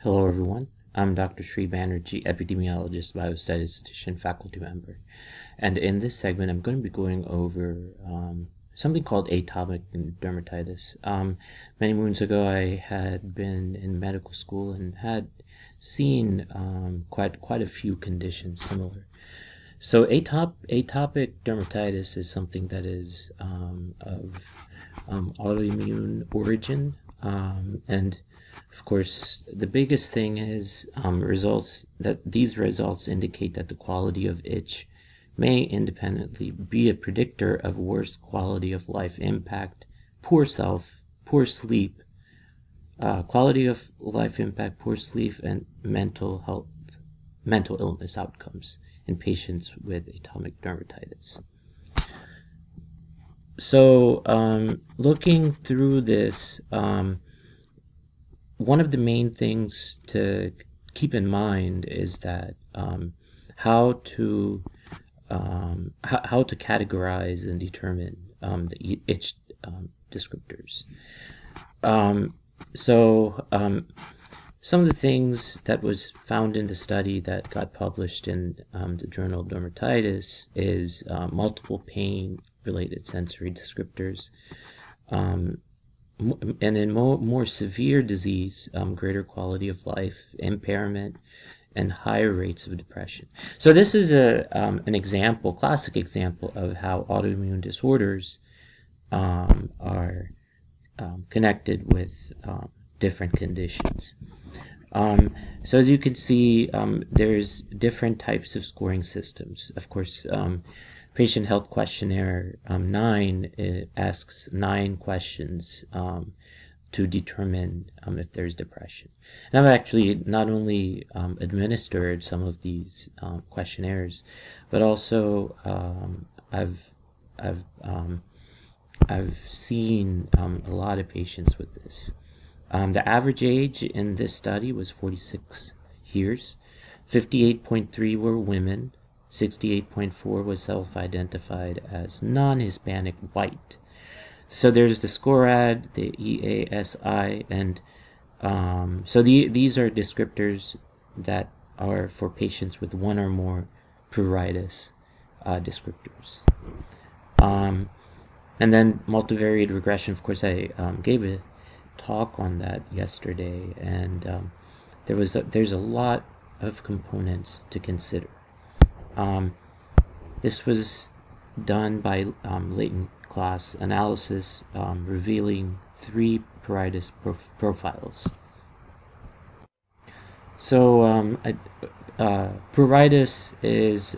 Hello everyone, I'm Dr. Sri Banerjee, epidemiologist, biostatistician, faculty member. And in this segment, I'm going to be going over something called atopic dermatitis. Many moons ago, I had been in medical school and had seen quite a few conditions similar. So atopic dermatitis is something that is of autoimmune origin, and of course, the biggest thing is these results indicate that the quality of itch may independently be a predictor of worse quality of life impact, poor sleep, quality of life impact, poor sleep, and mental illness outcomes in patients with atopic dermatitis. So, looking through this, one of the main things to keep in mind is that how to categorize and determine the itch descriptors. Some of the things that was found in the study that got published in the journal Dermatitis is multiple pain-related sensory descriptors. And in more severe disease, greater quality of life, impairment, and higher rates of depression. So this is an classic example of how autoimmune disorders are connected with different conditions. So as you can see, there's different types of scoring systems. Of course, Patient Health Questionnaire 9 asks 9 questions to determine if there's depression. And I've actually not only administered some of these questionnaires, but also I've seen a lot of patients with this. The average age in this study was 46 years. 58.3 were women. 68.4 was self-identified as non-Hispanic white. So there's the SCORAD, the EASI, and these are descriptors that are for patients with one or more pruritus descriptors. And then multivariate regression, of course, I gave a talk on that yesterday, and there's a lot of components to consider. This was done by latent class analysis, revealing 3 pruritus profiles. So pruritus is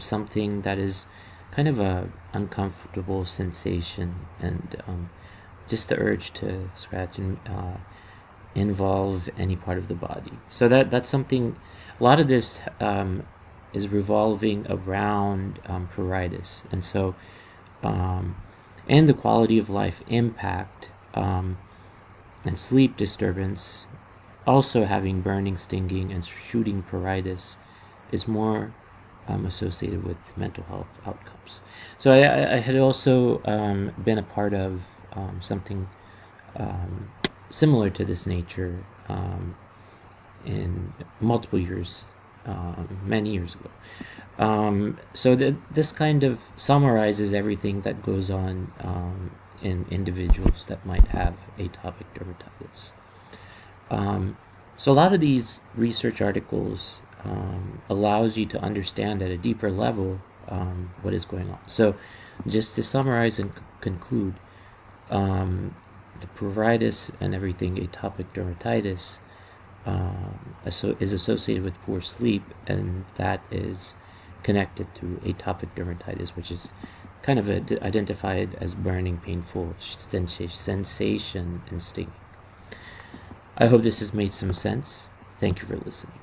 something that is kind of a uncomfortable sensation, and just the urge to scratch and involve any part of the body. So that's something. A lot of this is revolving around pruritus, and so and the quality of life impact and sleep disturbance, also having burning, stinging, and shooting pruritus is more associated with mental health outcomes. So I had also been a part of something similar to this nature in multiple years, many years ago. So this kind of summarizes everything that goes on in individuals that might have atopic dermatitis. So a lot of these research articles allows you to understand at a deeper level what is going on. So just to summarize and conclude, the pruritus and everything atopic dermatitis is associated with poor sleep, and that is connected to atopic dermatitis, which is kind of identified as burning, painful sensation and stinging. I hope this has made some sense. Thank you for listening.